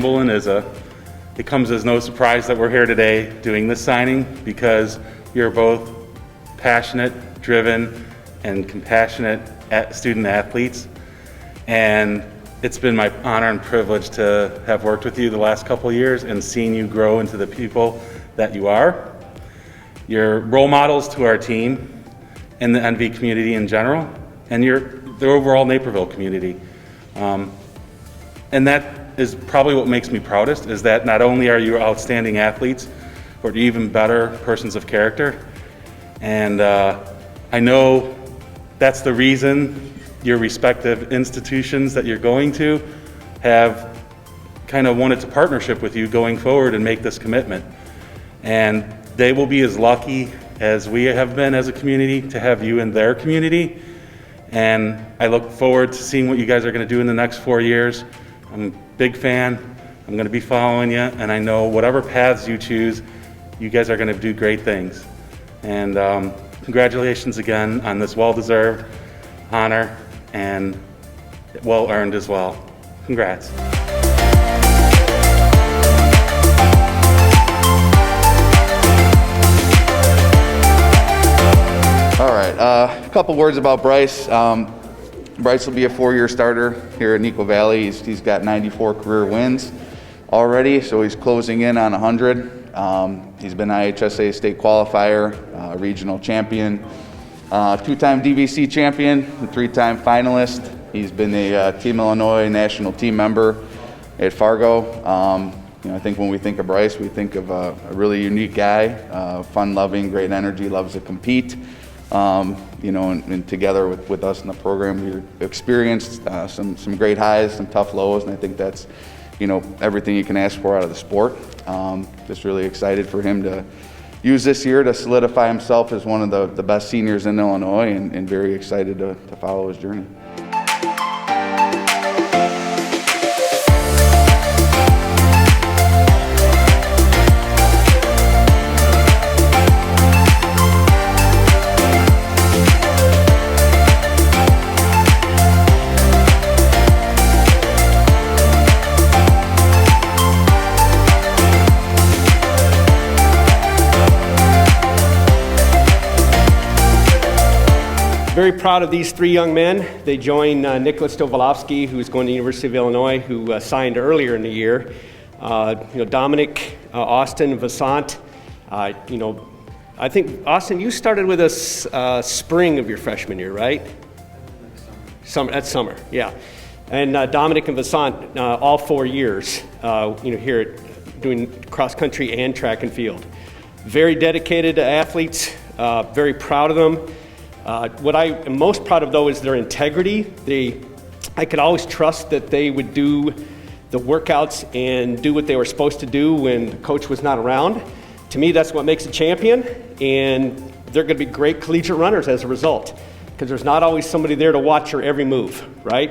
Chamberlain, it comes as no surprise that we're here today doing this signing, because you're both passionate, driven, and compassionate student athletes. And it's been my honor and privilege to have worked with you the last couple of years and seen you grow into the people that you are. You're role models to our team and the NV community in general, and the overall Naperville community. And that is probably what makes me proudest, is that not only are you outstanding athletes, but you're even better persons of character. And I know that's the reason your respective institutions that you're going to have kind of wanted to partnership with you going forward and make this commitment. And they will be as lucky as we have been as a community to have you in their community. And I look forward to seeing what you guys are going to do in the next 4 years. I'm a big fan. I'm going to be following you, and I know whatever paths you choose, you guys are going to do great things. And congratulations again on this well-deserved honor, and well-earned as well. Congrats. All right, a couple words about Bryce. Bryce will be a 4-year starter here at Neuqua Valley. He's got 94 career wins already, so he's closing in on 100. He's been IHSA state qualifier, regional champion, 2-time DVC champion, and 3-time finalist. He's been a Team Illinois national team member at Fargo. I think when we think of Bryce, we think of a really unique guy, fun-loving, great energy, loves to compete. And together with us in the program, we experienced some great highs, some tough lows, and I think that's everything you can ask for out of the sport. Just really excited for him to use this year to solidify himself as one of the best seniors in Illinois, and very excited to follow his journey. Very proud of these 3 young men. They join Nicholas Stovalowski, who's going to the University of Illinois, who signed earlier in the year. Dominic, Austin, Vasant. I think, Austin, you started with us spring of your freshman year, right? That's summer, yeah. And Dominic and Vasant, all 4 years, here doing cross country and track and field. Very dedicated athletes, very proud of them. What I am most proud of, though, is their integrity. I could always trust that they would do the workouts and do what they were supposed to do when the coach was not around. To me, that's what makes a champion, and they're going to be great collegiate runners as a result, because there's not always somebody there to watch your every move, right?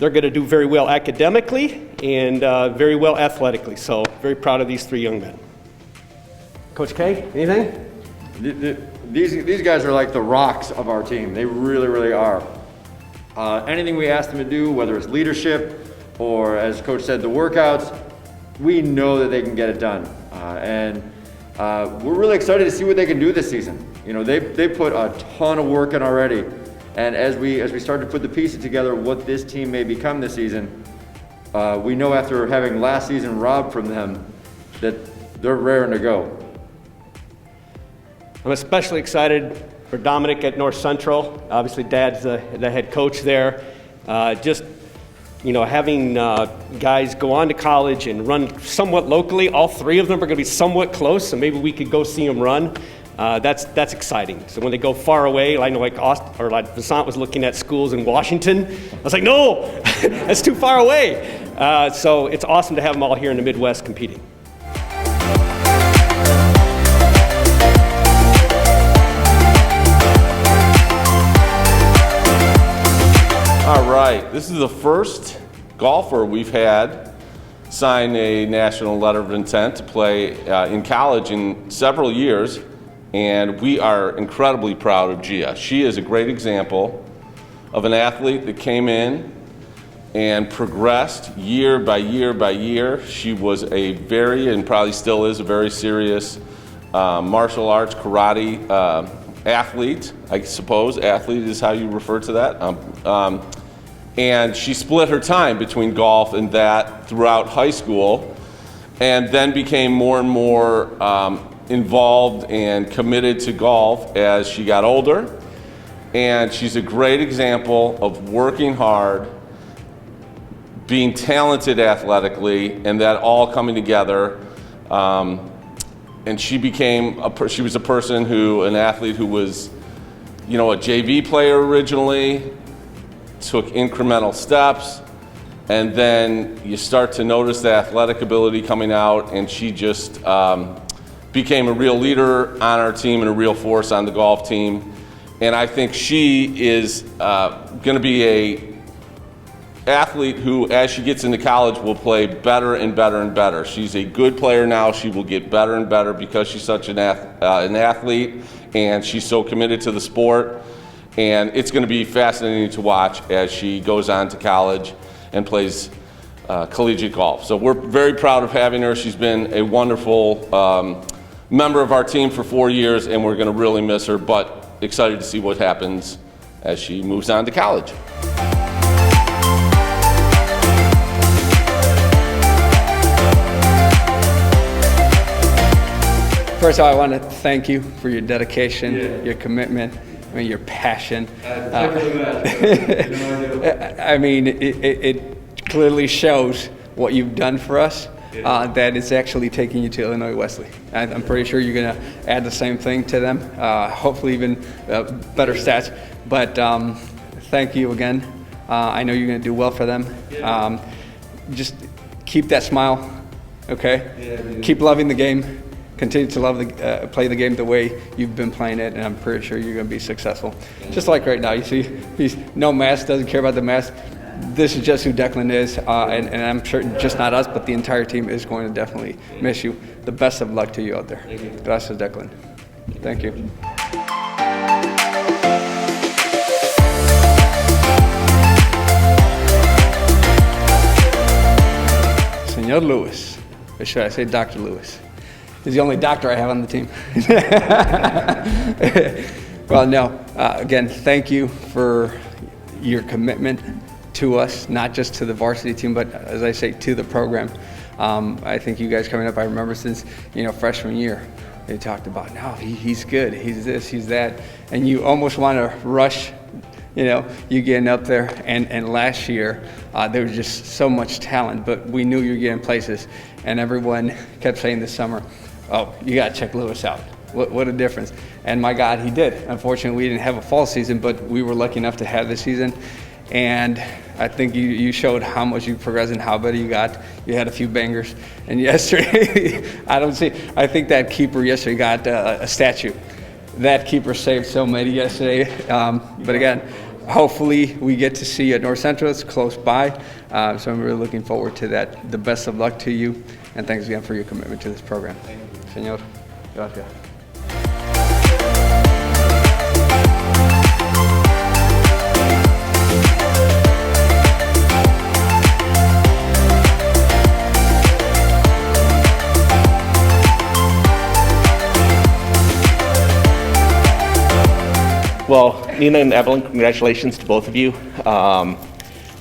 They're going to do very well academically and very well athletically, so very proud of these 3 young men. Coach K, anything? These guys are like the rocks of our team. They really, really are. Anything we ask them to do, whether it's leadership or, as Coach said, the workouts, we know that they can get it done. And we're really excited to see what they can do this season. They put a ton of work in already. And as we start to put the pieces together, what this team may become this season, we know after having last season robbed from them that they're raring to go. I'm especially excited for Dominic at North Central. Obviously, Dad's the head coach there. Having guys go on to college and run somewhat locally. All 3 of them are going to be somewhat close, so maybe we could go see them run. That's exciting. So when they go far away, I know like Vasant was looking at schools in Washington. I was like, no, that's too far away. So it's awesome to have them all here in the Midwest competing. All right, this is the first golfer we've had sign a national letter of intent to play in college in several years, and we are incredibly proud of Gia. She is a great example of an athlete that came in and progressed year by year by year. She was a very, and probably still is, a very serious martial arts, karate athlete, I suppose. Athlete is how you refer to that. And she split her time between golf and that throughout high school, and then became more and more involved and committed to golf as she got older. And she's a great example of working hard, being talented athletically, and that all coming together. And she became she was a person who, an athlete who was, you know, a JV player originally, took incremental steps, and then you start to notice the athletic ability coming out, and she just became a real leader on our team and a real force on the golf team. And I think she is going to be a athlete who, as she gets into college, will play better and better and better. She's a good player now. She will get better and better because she's such an athlete, and she's so committed to the sport. And it's going to be fascinating to watch as she goes on to college and plays collegiate golf. So we're very proud of having her. She's been a wonderful member of our team for 4 years, and we're going to really miss her, but excited to see what happens as she moves on to college. First of all, I want to thank you for your dedication, your commitment, your passion. I mean, it clearly shows what you've done for us, that it's actually taking you to Illinois Wesley. I'm pretty sure you're going to add the same thing to them, hopefully even better stats. But thank you again. I know you're going to do well for them. Just keep that smile, okay? Keep loving the game. Continue to play the game the way you've been playing it, and I'm pretty sure you're going to be successful. Just like right now, you see, he's no mask, doesn't care about the mask. This is just who Declan is, and I'm sure just not us, but the entire team is going to definitely miss you. The best of luck to you out there. Gracias, Declan. Thank you. Senor Lewis, or should I say Dr. Lewis? He's the only doctor I have on the team. Well, no, again, thank you for your commitment to us, not just to the varsity team, but as I say, to the program. I think you guys coming up, I remember since, freshman year, they talked about, no, he's good, he's this, he's that, and you almost want to rush, you getting up there, and last year, there was just so much talent, but we knew you were getting places, and everyone kept saying this summer, oh, you got to check Lewis out. What a difference. And my God, he did. Unfortunately, we didn't have a fall season, but we were lucky enough to have this season. And I think you showed how much you progressed and how better you got. You had a few bangers. And yesterday, I think that keeper yesterday got a statue. That keeper saved so many yesterday. But again, hopefully we get to see you at North Central. It's close by. So I'm really looking forward to that. The best of luck to you. And thanks again for your commitment to this program. Señor, gracias. Well, Nina and Evelyn, congratulations to both of you.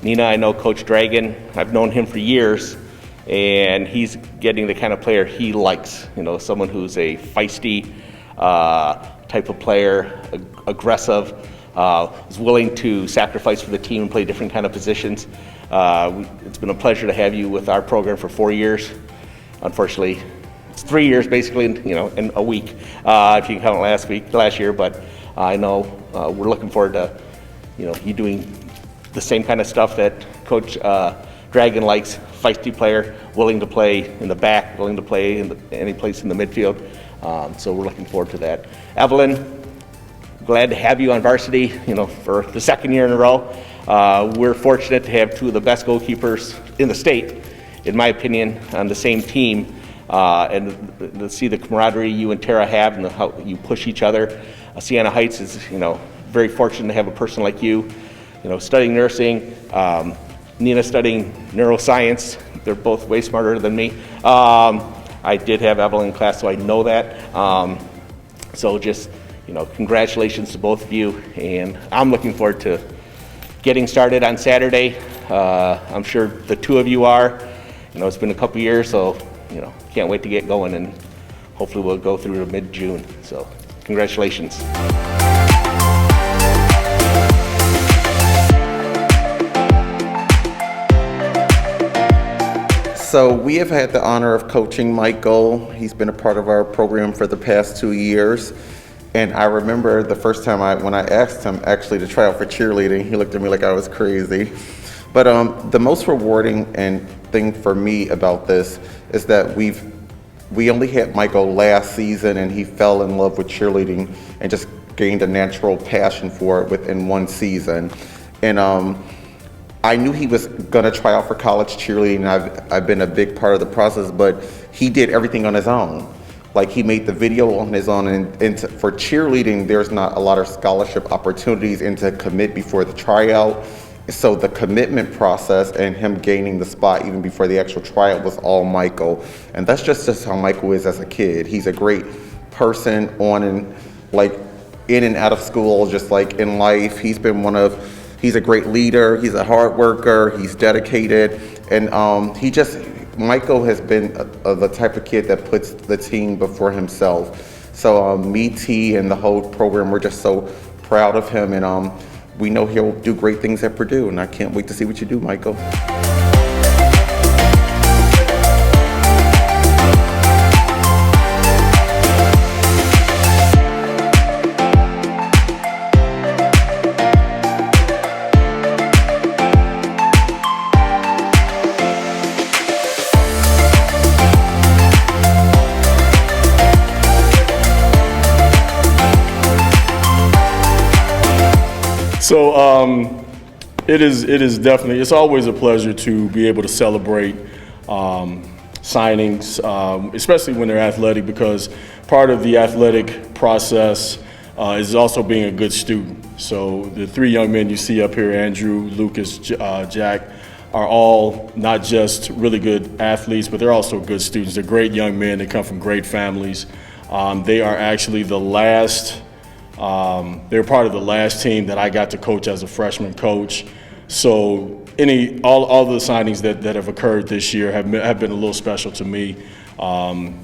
Nina, I know Coach Dragon. I've known him for years, and he's getting the kind of player he likes. Someone who's a feisty type of player, aggressive, is willing to sacrifice for the team and play different kind of positions. It's been a pleasure to have you with our program for 4 years. Unfortunately, it's 3 years basically, in a week, if you can count last year. But I know we're looking forward to, you doing the same kind of stuff that Coach Dragon likes. Feisty player, willing to play in the back, willing to play in any place in the midfield. So we're looking forward to that. Evelyn, glad to have you on varsity, for the second year in a row. We're fortunate to have two of the best goalkeepers in the state, in my opinion, on the same team. And to see the camaraderie you and Tara have and how you push each other. Sienna Heights is, very fortunate to have a person like you, studying nursing, Nina studying neuroscience. They're both way smarter than me. I did have Evelyn in class, so I know that. So just, congratulations to both of you, and I'm looking forward to getting started on Saturday. I'm sure the two of you are. It's been a couple years, so, can't wait to get going, and hopefully we'll go through to mid-June. So, congratulations. So we have had the honor of coaching Michael. He's been a part of our program for the past 2 years. And I remember the first time when I asked him actually to try out for cheerleading, he looked at me like I was crazy. But the most rewarding thing for me about this is that we only had Michael last season, and he fell in love with cheerleading and just gained a natural passion for it within 1 season. And I knew he was gonna try out for college cheerleading. I've been a big part of the process, but he did everything on his own. Like, he made the video on his own, and for cheerleading, there's not a lot of scholarship opportunities and to commit before the tryout. So the commitment process and him gaining the spot even before the actual tryout was all Michael. And that's just how Michael is as a kid. He's a great person in and out of school, just like in life. He's a great leader, he's a hard worker, he's dedicated, and Michael has been the type of kid that puts the team before himself. So me, T, and the whole program, we're just so proud of him, and we know he'll do great things at Purdue, and I can't wait to see what you do, Michael. So it is definitely, it's always a pleasure to be able to celebrate signings, especially when they're athletic, because part of the athletic process is also being a good student. So the 3 young men you see up here, Andrew, Lucas, Jack, are all not just really good athletes, but they're also good students. They're great young men. They come from great families. They are actually the last they're part of the last team that I got to coach as a freshman coach. So all the signings that have occurred this year have been a little special to me.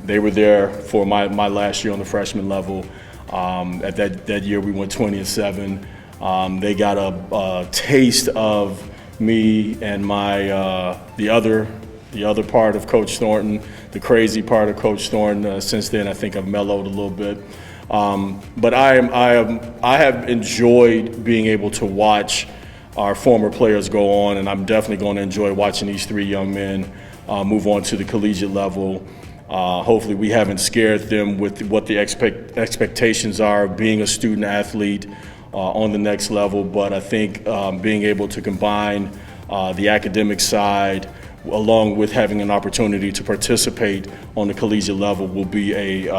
They were there for my last year on the freshman level. At that year we went 20-7. They got a taste of me and the other part of Coach Thornton, the crazy part of Coach Thornton. Since then, I think I've mellowed a little bit. But I have enjoyed being able to watch our former players go on, and I'm definitely going to enjoy watching these 3 young men move on to the collegiate level. Hopefully we haven't scared them with what the expectations are of being a student athlete on the next level, but I think being able to combine the academic side along with having an opportunity to participate on the collegiate level will be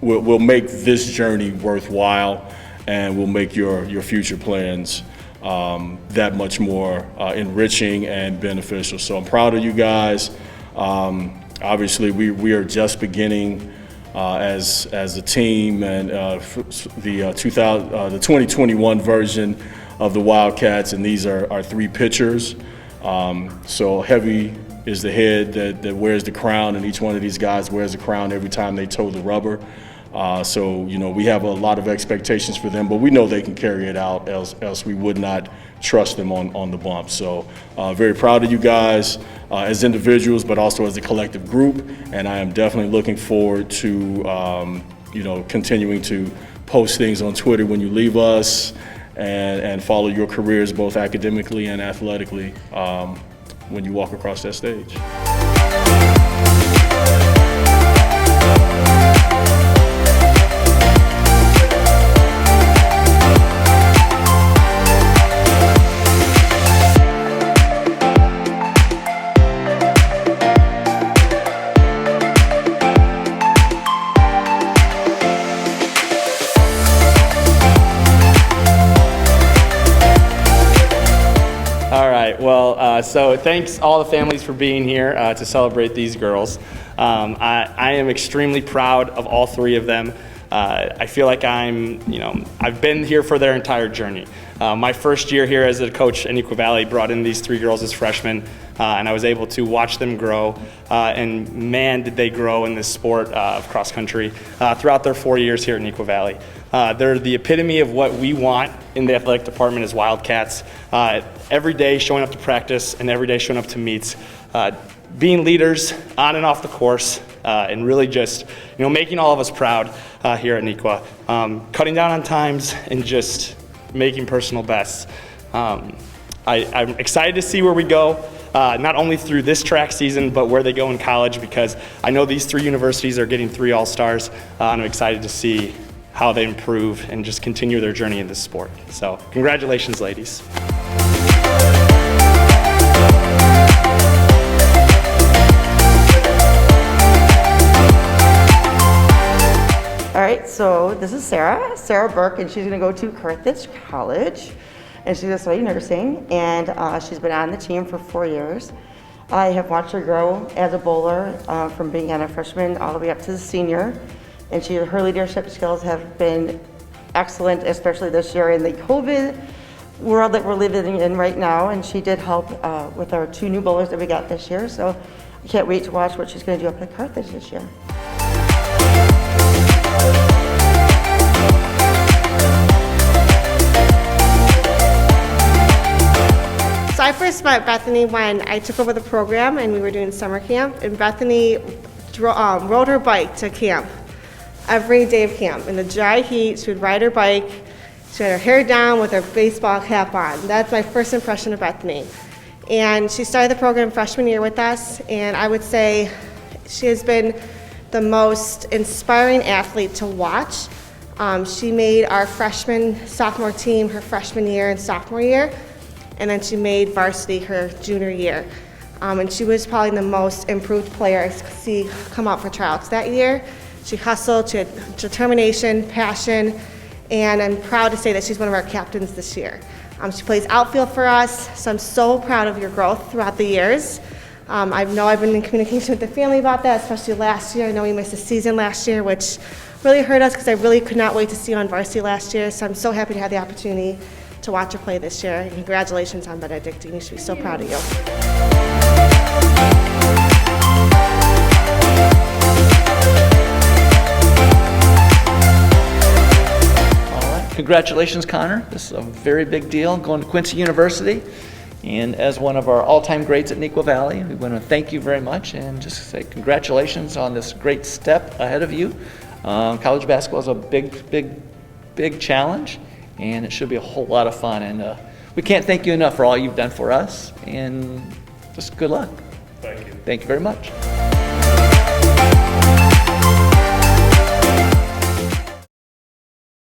will make this journey worthwhile, and will make your future plans that much more enriching and beneficial. So I'm proud of you guys. Obviously, we are just beginning as a team, and the 2021 version of the Wildcats, and these are our 3 pitchers. So heavy is the head that wears the crown, and each one of these guys wears the crown every time they toe the rubber. So we have a lot of expectations for them, but we know they can carry it out, else we would not trust them on the bump. So very proud of you guys as individuals, but also as a collective group, and I am definitely looking forward to continuing to post things on Twitter when you leave us, and follow your careers both academically and athletically when you walk across that stage. All right, well, so thanks all the families for being here to celebrate these girls. I am extremely proud of all three of them. I feel like I've been here for their entire journey. My first year here as a coach at Neuqua Valley brought in these three girls as freshmen, and I was able to watch them grow, and man, did they grow in this sport of cross country throughout their 4 years here at Neuqua Valley. They're the epitome of what we want in the athletic department as Wildcats. Every day showing up to practice and every day showing up to meets, being leaders on and off the course, and really just making all of us proud here at Neuqua. Cutting down on times and just making personal bests. I'm excited to see where we go, not only through this track season, but where they go in college, because I know these three universities are getting 3 All-Stars, and I'm excited to see how they improve and just continue their journey in this sport. So congratulations, ladies. All right, so this is Sarah Burke, and she's gonna go to Carthage College, and she's gonna study nursing, and she's been on the team for 4 years. I have watched her grow as a bowler from being on a freshman all the way up to the senior, and her leadership skills have been excellent, especially this year in the COVID world that we're living in right now, and she did help with our 2 new bowlers that we got this year, so I can't wait to watch what she's gonna do up at Carthage this year. So I first met Bethany when I took over the program and we were doing summer camp, and Bethany rode her bike to camp every day of camp. In the dry heat, she would ride her bike, she had her hair down with her baseball cap on. That's my first impression of Bethany. And she started the program freshman year with us, and I would say she has been the most inspiring athlete to watch. She made our sophomore team her freshman year and sophomore year, and then she made varsity her junior year. And she was probably the most improved player I see come out for tryouts that year. She hustled, she had determination, passion, and I'm proud to say that she's one of our captains this year. She plays outfield for us, so I'm so proud of your growth throughout the years. I know I've been in communication with the family about that, especially last year. I know we missed a season last year, which really hurt us because I really could not wait to see you on varsity last year, so I'm so happy to have the opportunity to watch her play this year. And congratulations on Benedictine. You should be so proud of you. Congratulations, Connor. This is a very big deal, going to Quincy University. And as one of our all-time greats at Neuqua Valley, we want to thank you very much and just say congratulations on this great step ahead of you. College basketball is a big challenge, and it should be a whole lot of fun. And we can't thank you enough for all you've done for us, and just good luck. Thank you. Thank you very much.